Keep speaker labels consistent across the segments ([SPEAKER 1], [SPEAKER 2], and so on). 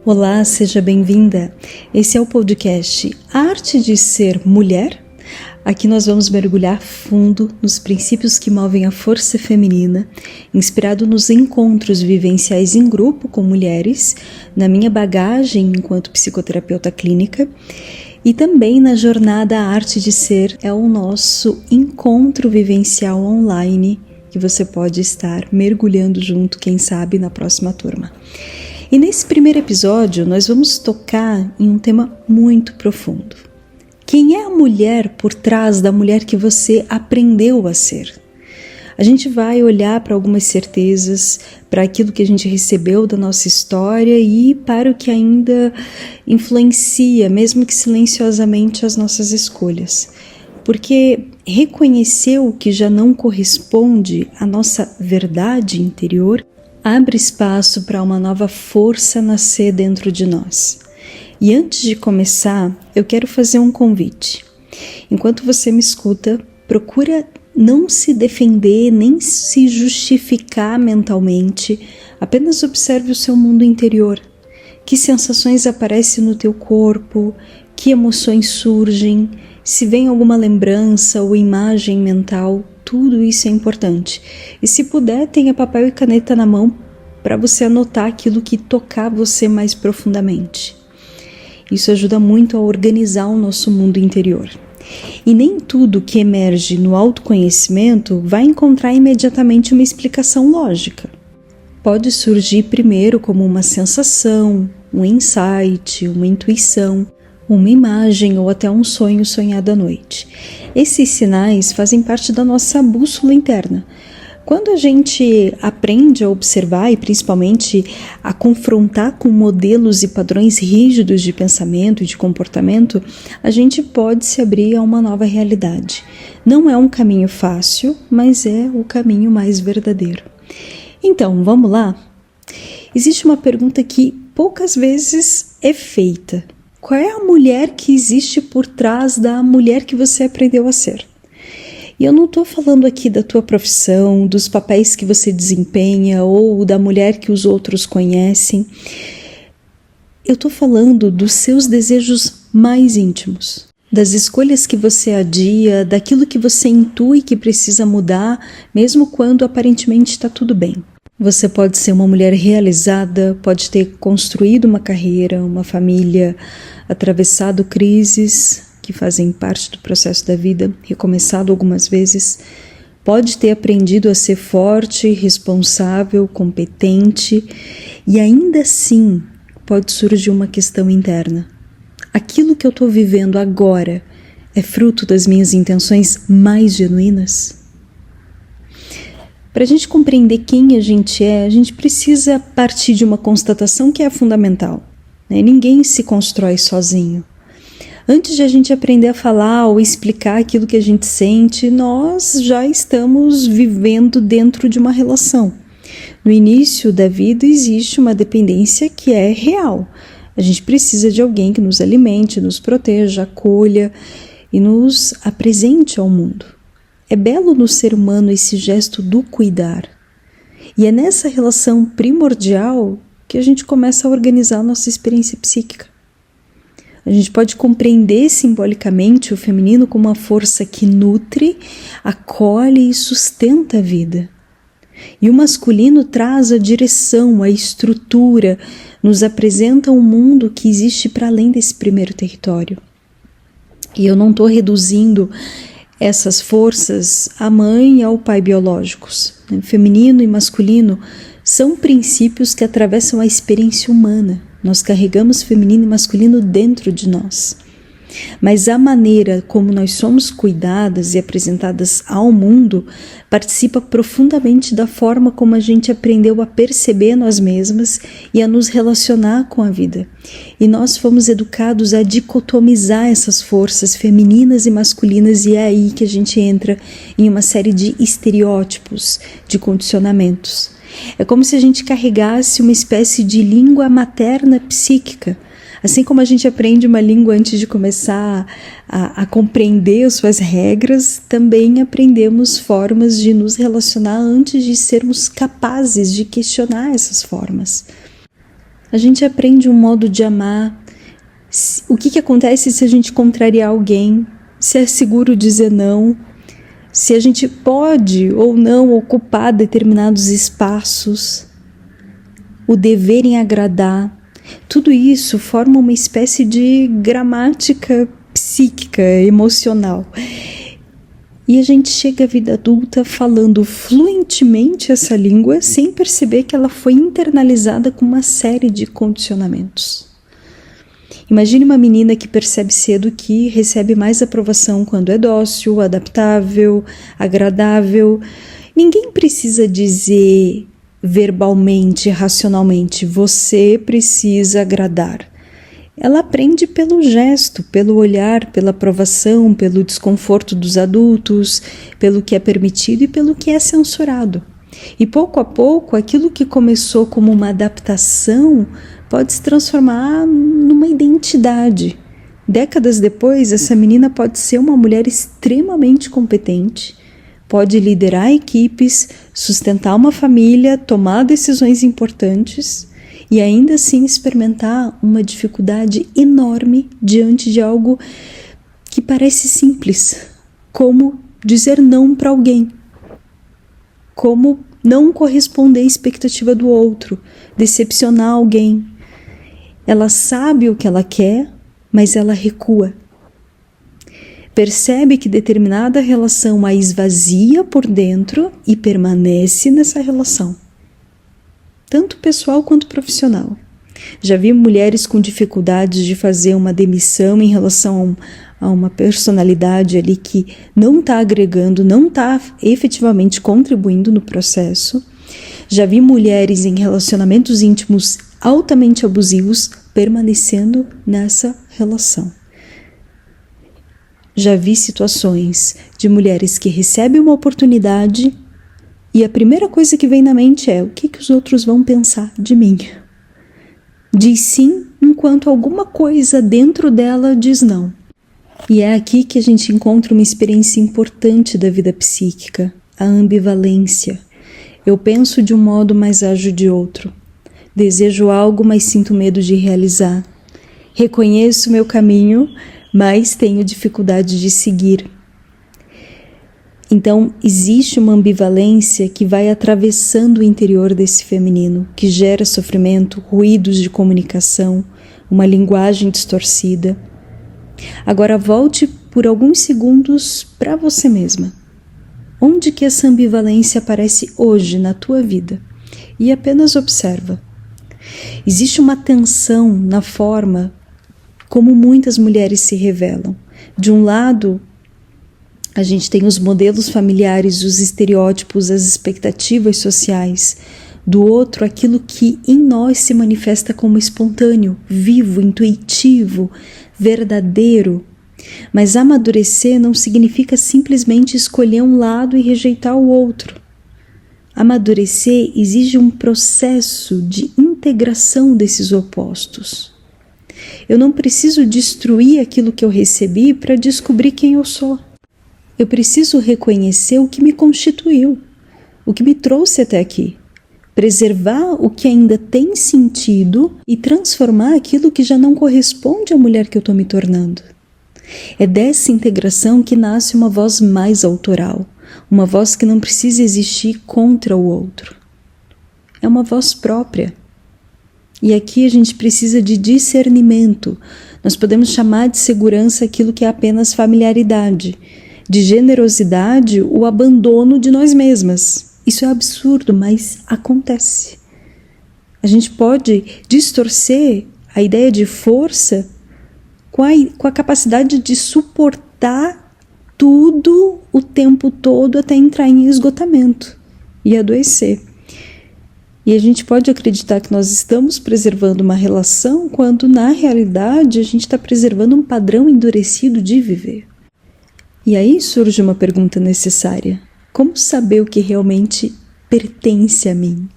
[SPEAKER 1] Olá, seja bem-vinda. Esse é o podcast Arte de Ser Mulher. Aqui nós vamos mergulhar fundo nos princípios que movem a força feminina, inspirado nos encontros vivenciais em grupo com mulheres, na minha bagagem enquanto psicoterapeuta clínica e também na jornada Arte de Ser, é o nosso encontro vivencial online que você pode estar mergulhando junto, quem sabe, na próxima turma. E nesse primeiro episódio, nós vamos tocar em um tema muito profundo. Quem é a mulher por trás da mulher que você aprendeu a ser? A gente vai olhar para algumas certezas, para aquilo que a gente recebeu da nossa história e para o que ainda influencia, mesmo que silenciosamente, as nossas escolhas. Porque reconhecer o que já não corresponde à nossa verdade interior abre espaço para uma nova força nascer dentro de nós. E antes de começar, eu quero fazer um convite. Enquanto você me escuta, procura não se defender nem se justificar mentalmente, apenas observe o seu mundo interior. Que sensações aparecem no teu corpo, que emoções surgem, se vem alguma lembrança ou imagem mental. Tudo isso é importante. E se puder, tenha papel e caneta na mão para você anotar aquilo que tocar você mais profundamente. Isso ajuda muito a organizar o nosso mundo interior. E nem tudo que emerge no autoconhecimento vai encontrar imediatamente uma explicação lógica. Pode surgir primeiro como uma sensação, um insight, uma intuição, uma imagem ou até um sonho sonhado à noite. Esses sinais fazem parte da nossa bússola interna. Quando a gente aprende a observar e principalmente a confrontar com modelos e padrões rígidos de pensamento e de comportamento, a gente pode se abrir a uma nova realidade. Não é um caminho fácil, mas é o caminho mais verdadeiro. Então, vamos lá? Existe uma pergunta que poucas vezes é feita. Qual é a mulher que existe por trás da mulher que você aprendeu a ser? E eu não estou falando aqui da tua profissão, dos papéis que você desempenha ou da mulher que os outros conhecem. Eu estou falando dos seus desejos mais íntimos, das escolhas que você adia, daquilo que você intui que precisa mudar, mesmo quando aparentemente está tudo bem. Você pode ser uma mulher realizada, pode ter construído uma carreira, uma família, atravessado crises que fazem parte do processo da vida, recomeçado algumas vezes, pode ter aprendido a ser forte, responsável, competente e ainda assim pode surgir uma questão interna. Aquilo que eu estou vivendo agora é fruto das minhas intenções mais genuínas? Para a gente compreender quem a gente precisa partir de uma constatação que é fundamental. Ninguém se constrói sozinho. Antes de a gente aprender a falar ou explicar aquilo que a gente sente, nós já estamos vivendo dentro de uma relação. No início da vida existe uma dependência que é real. A gente precisa de alguém que nos alimente, nos proteja, acolha e nos apresente ao mundo. É belo no ser humano esse gesto do cuidar. E é nessa relação primordial que a gente começa a organizar a nossa experiência psíquica. A gente pode compreender simbolicamente o feminino como uma força que nutre, acolhe e sustenta a vida. E o masculino traz a direção, a estrutura, nos apresenta um mundo que existe para além desse primeiro território. E eu não estou reduzindo essas forças à mãe e ao pai biológicos. Feminino e masculino são princípios que atravessam a experiência humana. Nós carregamos feminino e masculino dentro de nós. Mas a maneira como nós somos cuidadas e apresentadas ao mundo participa profundamente da forma como a gente aprendeu a perceber nós mesmas e a nos relacionar com a vida. E nós fomos educados a dicotomizar essas forças femininas e masculinas, e é aí que a gente entra em uma série de estereótipos, de condicionamentos. É como se a gente carregasse uma espécie de língua materna psíquica. Assim como a gente aprende uma língua antes de começar a compreender suas regras, também aprendemos formas de nos relacionar antes de sermos capazes de questionar essas formas. A gente aprende um modo de amar. O que acontece se a gente contrariar alguém? Se é seguro dizer não? Se a gente pode ou não ocupar determinados espaços? O dever em agradar? Tudo isso forma uma espécie de gramática psíquica, emocional. E a gente chega à vida adulta falando fluentemente essa língua sem perceber que ela foi internalizada com uma série de condicionamentos. Imagine uma menina que percebe cedo que recebe mais aprovação quando é dócil, adaptável, agradável. Ninguém precisa dizer verbalmente, racionalmente, você precisa agradar. Ela aprende pelo gesto, pelo olhar, pela aprovação, pelo desconforto dos adultos, pelo que é permitido e pelo que é censurado. E pouco a pouco, aquilo que começou como uma adaptação pode se transformar numa identidade. Décadas depois, essa menina pode ser uma mulher extremamente competente, pode liderar equipes, sustentar uma família, tomar decisões importantes e ainda assim experimentar uma dificuldade enorme diante de algo que parece simples, como dizer não para alguém, como não corresponder à expectativa do outro, decepcionar alguém. Ela sabe o que ela quer, mas ela recua. Percebe que determinada relação a esvazia por dentro e permanece nessa relação, tanto pessoal quanto profissional. Já vi mulheres com dificuldades de fazer uma demissão em relação a uma personalidade ali que não está agregando, não está efetivamente contribuindo no processo. Já vi mulheres em relacionamentos íntimos altamente abusivos permanecendo nessa relação. Já vi situações de mulheres que recebem uma oportunidade e a primeira coisa que vem na mente é: o que os outros vão pensar de mim? Diz sim, enquanto alguma coisa dentro dela diz não. E é aqui que a gente encontra uma experiência importante da vida psíquica, a ambivalência. Eu penso de um modo, mas ajo de outro. Desejo algo, mas sinto medo de realizar. Reconheço meu caminho, mas tenho dificuldade de seguir. Então, existe uma ambivalência que vai atravessando o interior desse feminino, que gera sofrimento, ruídos de comunicação, uma linguagem distorcida. Agora volte por alguns segundos para você mesma. Onde que essa ambivalência aparece hoje na tua vida? E apenas observa. Existe uma tensão na forma como muitas mulheres se revelam. De um lado, a gente tem os modelos familiares, os estereótipos, as expectativas sociais. Do outro, aquilo que em nós se manifesta como espontâneo, vivo, intuitivo, verdadeiro. Mas amadurecer não significa simplesmente escolher um lado e rejeitar o outro. Amadurecer exige um processo de integração desses opostos. Eu não preciso destruir aquilo que eu recebi para descobrir quem eu sou. Eu preciso reconhecer o que me constituiu, o que me trouxe até aqui. Preservar o que ainda tem sentido e transformar aquilo que já não corresponde à mulher que eu estou me tornando. É dessa integração que nasce uma voz mais autoral, uma voz que não precisa existir contra o outro. É uma voz própria. E aqui a gente precisa de discernimento. Nós podemos chamar de segurança aquilo que é apenas familiaridade, de generosidade o abandono de nós mesmas. Isso é absurdo, mas acontece. A gente pode distorcer a ideia de força com a capacidade de suportar tudo o tempo todo até entrar em esgotamento e adoecer. E a gente pode acreditar que nós estamos preservando uma relação quando, na realidade, a gente está preservando um padrão endurecido de viver. E aí surge uma pergunta necessária. Como saber o que realmente pertence a mim?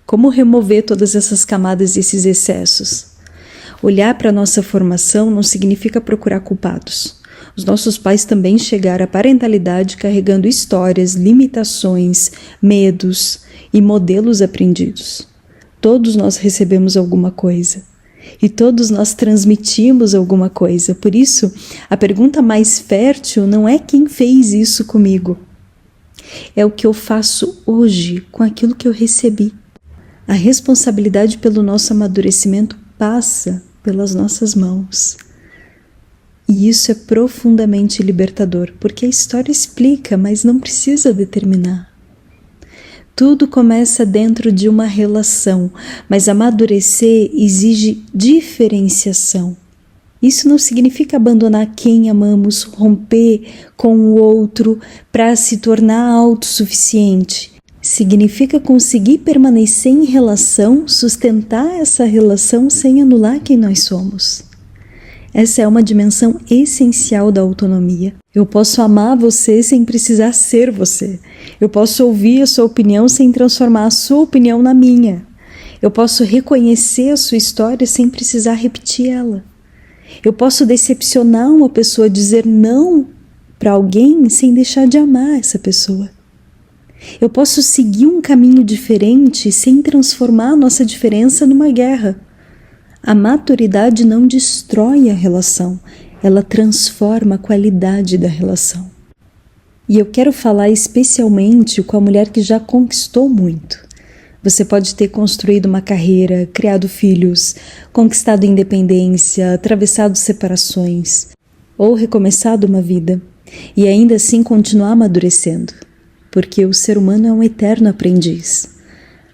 [SPEAKER 1] Como remover todas essas camadas e esses excessos? Olhar para a nossa formação não significa procurar culpados. Os nossos pais também chegaram à parentalidade carregando histórias, limitações, medos e modelos aprendidos. Todos nós recebemos alguma coisa. E todos nós transmitimos alguma coisa. Por isso, a pergunta mais fértil não é quem fez isso comigo. É o que eu faço hoje com aquilo que eu recebi. A responsabilidade pelo nosso amadurecimento passa pelas nossas mãos. E isso é profundamente libertador, porque a história explica, mas não precisa determinar. Tudo começa dentro de uma relação, mas amadurecer exige diferenciação. Isso não significa abandonar quem amamos, romper com o outro para se tornar autossuficiente. Significa conseguir permanecer em relação, sustentar essa relação sem anular quem nós somos. Essa é uma dimensão essencial da autonomia. Eu posso amar você sem precisar ser você. Eu posso ouvir a sua opinião sem transformar a sua opinião na minha. Eu posso reconhecer a sua história sem precisar repetir ela. Eu posso decepcionar uma pessoa, dizer não para alguém sem deixar de amar essa pessoa. Eu posso seguir um caminho diferente sem transformar a nossa diferença numa guerra. A maturidade não destrói a relação, ela transforma a qualidade da relação. E eu quero falar especialmente com a mulher que já conquistou muito. Você pode ter construído uma carreira, criado filhos, conquistado independência, atravessado separações, ou recomeçado uma vida, e ainda assim continuar amadurecendo, porque o ser humano é um eterno aprendiz.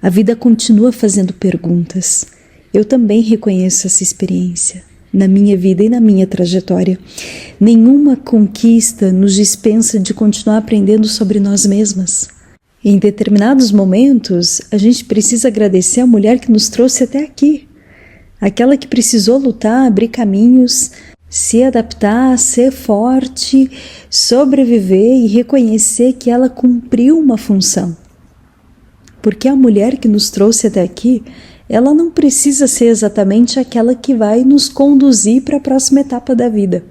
[SPEAKER 1] A vida continua fazendo perguntas. Eu também reconheço essa experiência na minha vida e na minha trajetória. Nenhuma conquista nos dispensa de continuar aprendendo sobre nós mesmas. Em determinados momentos, a gente precisa agradecer a mulher que nos trouxe até aqui. Aquela que precisou lutar, abrir caminhos, se adaptar, ser forte, sobreviver e reconhecer que ela cumpriu uma função. Porque a mulher que nos trouxe até aqui, ela não precisa ser exatamente aquela que vai nos conduzir para a próxima etapa da vida.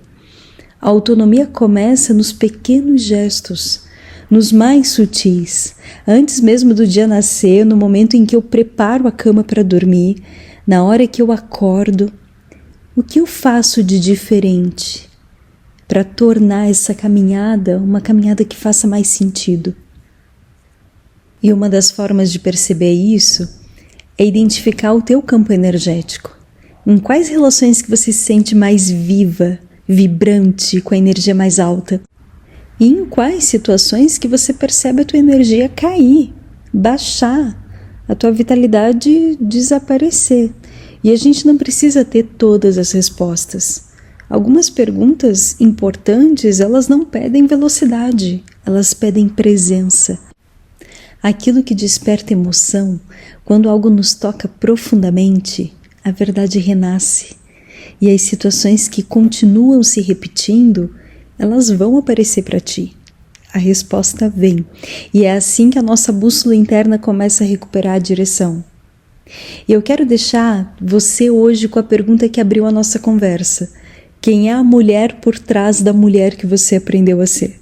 [SPEAKER 1] A autonomia começa nos pequenos gestos, nos mais sutis, antes mesmo do dia nascer, no momento em que eu preparo a cama para dormir, na hora que eu acordo. O que eu faço de diferente para tornar essa caminhada uma caminhada que faça mais sentido? E uma das formas de perceber isso é identificar o teu campo energético. Em quais relações que você se sente mais viva, vibrante, com a energia mais alta? E em quais situações que você percebe a tua energia cair, baixar, a tua vitalidade desaparecer? E a gente não precisa ter todas as respostas. Algumas perguntas importantes, elas não pedem velocidade, elas pedem presença. Aquilo que desperta emoção, quando algo nos toca profundamente, a verdade renasce. E as situações que continuam se repetindo, elas vão aparecer para ti. A resposta vem. E é assim que a nossa bússola interna começa a recuperar a direção. E eu quero deixar você hoje com a pergunta que abriu a nossa conversa. Quem é a mulher por trás da mulher que você aprendeu a ser?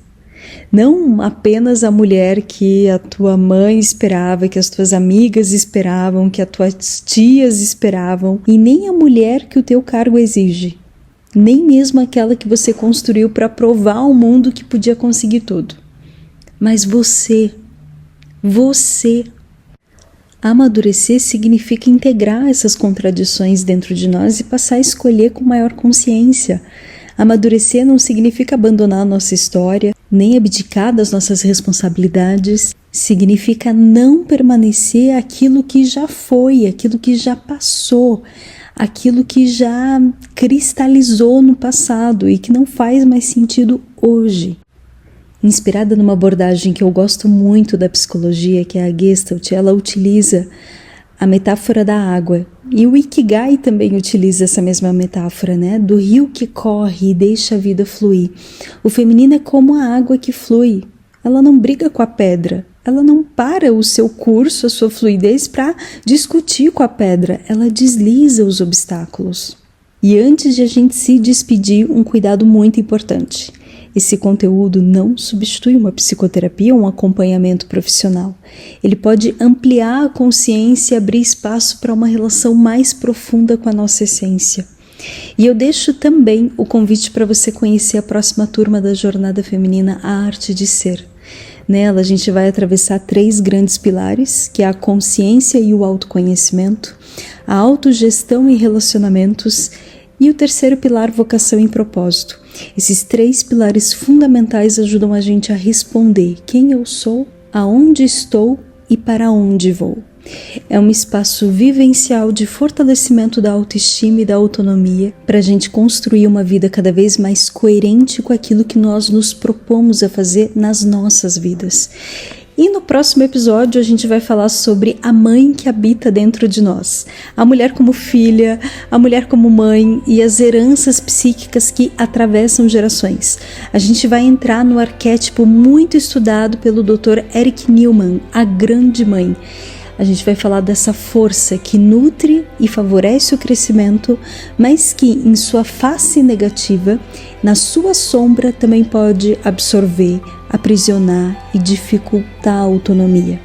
[SPEAKER 1] Não apenas a mulher que a tua mãe esperava, que as tuas amigas esperavam, que as tuas tias esperavam, e nem a mulher que o teu cargo exige, nem mesmo aquela que você construiu para provar ao mundo que podia conseguir tudo. Mas você. Amadurecer significa integrar essas contradições dentro de nós e passar a escolher com maior consciência. Amadurecer não significa abandonar a nossa história, nem abdicar das nossas responsabilidades. Significa não permanecer aquilo que já foi, aquilo que já passou, aquilo que já cristalizou no passado e que não faz mais sentido hoje. Inspirada numa abordagem que eu gosto muito da psicologia, que é a Gestalt, ela utiliza a metáfora da água. E o Ikigai também utiliza essa mesma metáfora, né? Do rio que corre e deixa a vida fluir. O feminino é como a água que flui. Ela não briga com a pedra. Ela não para o seu curso, a sua fluidez para discutir com a pedra. Ela desliza os obstáculos. E antes de a gente se despedir, um cuidado muito importante. Esse conteúdo não substitui uma psicoterapia ou um acompanhamento profissional. Ele pode ampliar a consciência e abrir espaço para uma relação mais profunda com a nossa essência. E eu deixo também o convite para você conhecer a próxima turma da Jornada Feminina, A Arte de Ser. Nela a gente vai atravessar 3 grandes pilares, que é a consciência e o autoconhecimento, a autogestão e relacionamentos e o terceiro pilar, vocação e propósito. Esses 3 pilares fundamentais ajudam a gente a responder quem eu sou, aonde estou e para onde vou. É um espaço vivencial de fortalecimento da autoestima e da autonomia para a gente construir uma vida cada vez mais coerente com aquilo que nós nos propomos a fazer nas nossas vidas. E no próximo episódio a gente vai falar sobre a mãe que habita dentro de nós, a mulher como filha, a mulher como mãe e as heranças psíquicas que atravessam gerações. A gente vai entrar no arquétipo muito estudado pelo Dr. Eric Newman, a Grande Mãe. A gente vai falar dessa força que nutre e favorece o crescimento, mas que em sua face negativa, na sua sombra, também pode absorver, aprisionar e dificultar a autonomia.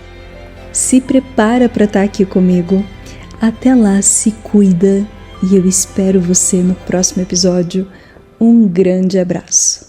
[SPEAKER 1] Se prepara para estar aqui comigo. Até lá, se cuida e eu espero você no próximo episódio. Um grande abraço.